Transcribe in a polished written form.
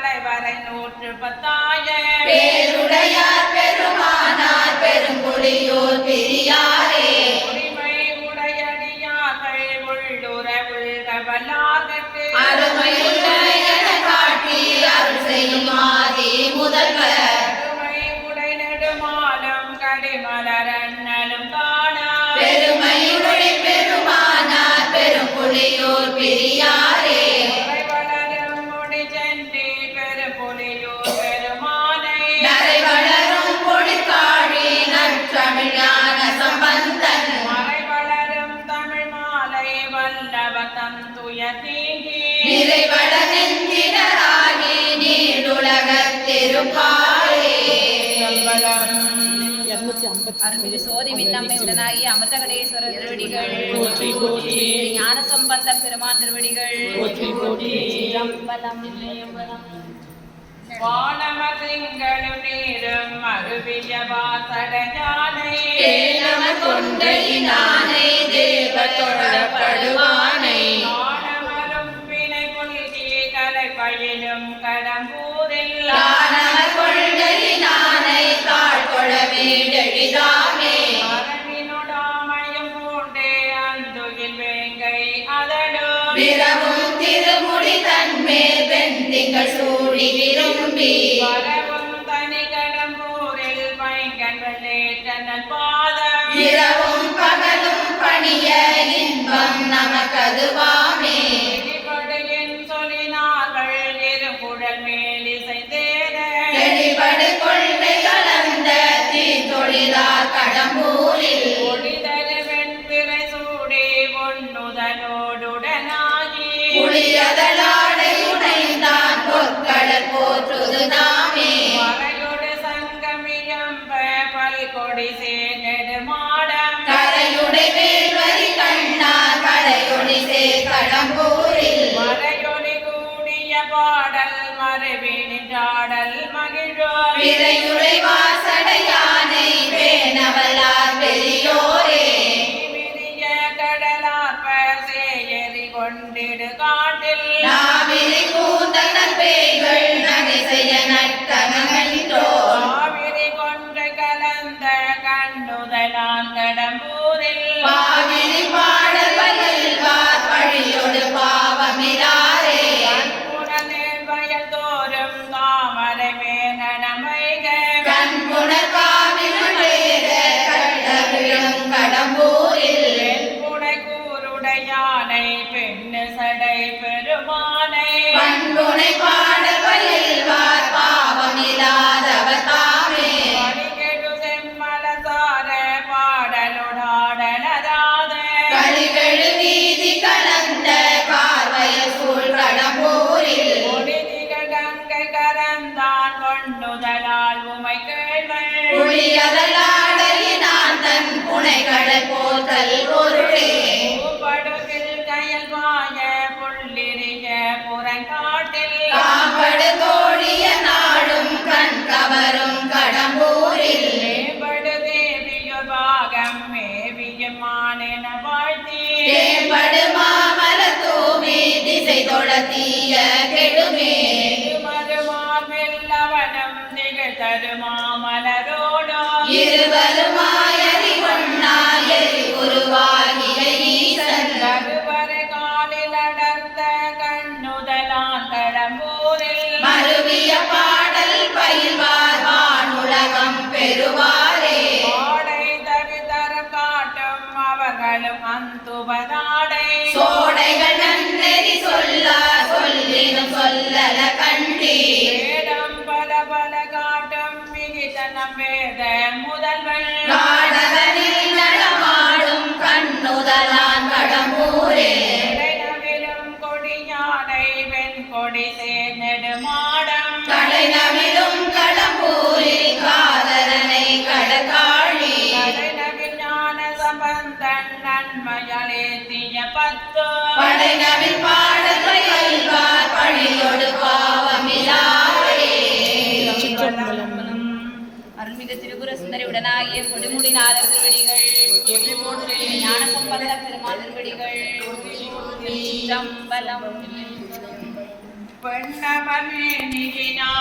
தலைவரை 110 பேருடையார் பெருமானார் பெரும்புலியூர் பெரியாரே உரிமை உடையடியார்கள் உள்ளுற உள்கவலாகட்டு அருமையுள்ள என காட்டி அருள் செய்யும் ஆதி முதல்வர் அருமை உடை நெடுமாலும் கடிமலரண்ணலும் காணா பெருமையுடைய பெருமானார் பெரும்புலியூர் பெரியாரே வளரும் முடி சென்றி பெரும்புலியூர் பெருமானை நரை வளரும் பொடிக்காழி நற்றமிழான சம்பந்தன் மறை வளரும் தமிழ் மாலை வல்லவதம் துய தீங்கி நிறைவட நெஞ்சினராகி நீடுலகத் திருப்பாரே அருள்மிகு சோதி விண்ணம்மை உடனாகி அமிர்தகடேஸ்வரர் திருவடிகள் ஞான சம்பந்த பெருமான் திருவடிகள் வானமர் திங்களும் நீரும் மறுவிய வாசடையானை தேனமர் கொண்டையினானை தேவ தொழப்படுவானை வானமரும் வினை கொள்கி கலை பயிலும் கடம்பூரில் தானமர் கொள்கையினானை தாழ்கொள வீடெழிதாமே மரபினொடாமையும் பூண்டே அந்துகில் வேங்கை அதடும் விரவும் திருமுடி தன்மேல் வெண்திங்கள் சூடி விரும்பி வரவும் தனி கடம்பூரில் பைங்கன் வெள்ளேற்றனன் பாதம் இரவும் பகலும் பணிய இன்பம் நமக்கதுவாமே என் சொல்லினார்கள் இருகுழல் மேலிசைந்தேன வெளிப்படு கொள்கை கலந்த தீத்தொழிலார் கடம்பூரில் ஒளிதரு வெண்பிறை சூடி பொன்னுதலோடுடனாகி புளியதலாடை உடைந்தான் பொற்கடல் போற்றுது நாமே மறையொடு சங்கமியம்ப பல்கொடி சேனெடுமாடம் கரையுடை வேல்வரி கண்ணா கரையொடி சே கடம்பூரில் மறையொலி கூடிய பாடல் மறுவினின்றாடல் மகிழோ விரையுடை வாசடையானை வேணவலார் பெரியோரே விரிய கடலார்ப சேயறி கொண்டிடு காட்டில் நாவிரி கூந்தல் பேய்கள் நகை செய்ய நட்டமென்றோ காவிரி கொன்று கலந்த கண்ணுதலான் கடம்பூரில் பாவிரி பாடல் வயல்வார் பழியொடு பாவமிராரே கண்புணர் வயல் தோறும் தாமரை மேனமைக கண்புணர் காவிரி வேத கண்டவிழும் கடம்பூரில் வெண்புடை கூருடையானை பெண்ணு சடை பெருமானை பண்புனை பாடல் வயல்வார் பாவமில்லாதவர் தாமே வழிகெடு செம்மலசார பாடலுடாடலராத கலிகெழு வீதி கலந்த கார்வய சூழ் கடம்பூரில் ஒளிதிகள் கங்கை கரந்தான் கொண்டுதலால் உமை கேள்வள் புளியதலாடையினான் தன் புனை கடல் போத்தல் பொருளே பூப்படுகில் கயல் பாய புள்ளிரிய புறங்காட்டில் காம்படு தோழிய நாடும் கண் கவரும் கடம்பூரில் மேம்படு தேவியொரு பாகம் மேவியும் மானென வாழ்த்தி தேம்படு மாமல தூவி திசை தொட தீய கெடுமே மறுமார் வெல்லவனம் திகழ்தரு மாமலரோடோ இருவருமாயறி கொண்டார் எரி உருவாகிய ஈசன் கருவறை காலில் அடர்ந்த கண்ணுதலான் கடம்பூரில் மருவிய பாடல் பயில்வார் வானுலகம் பெறுவாரே ஆடை தவிதர காட்டும் அவர்களும் அந்துபதாடை சோடைகள் நன்னெறி சொல்ல சொல்லினும் சொல்லல கண்டி வேடம் பல பல காட்டும் மிகிதனம் வேத முதல்வன் காடகனில் நடமாடும் கண்ணுதலான் கடம்பூரே நவிலும் கொடியானை வெண் கொடி சேனெடுமாடம் தலைநவிலும் கடம்பூரில் காதலனை கடகாழி நவில் ஞான சம்பந்தன் நன்மையலேத்திய பத்து படைநவில் பாடல் பயில்வார் பழியொடு பாவமிலாரே அருள்மிகு திரிபுர சுந்தரி உடனாகிய கொடிமுடி நாதர் திருவடிகள் ஞான சம்பந்த பெருமாள் திருவடிகள் சிற்றம்பலம். பெண்ணமமே நிகினா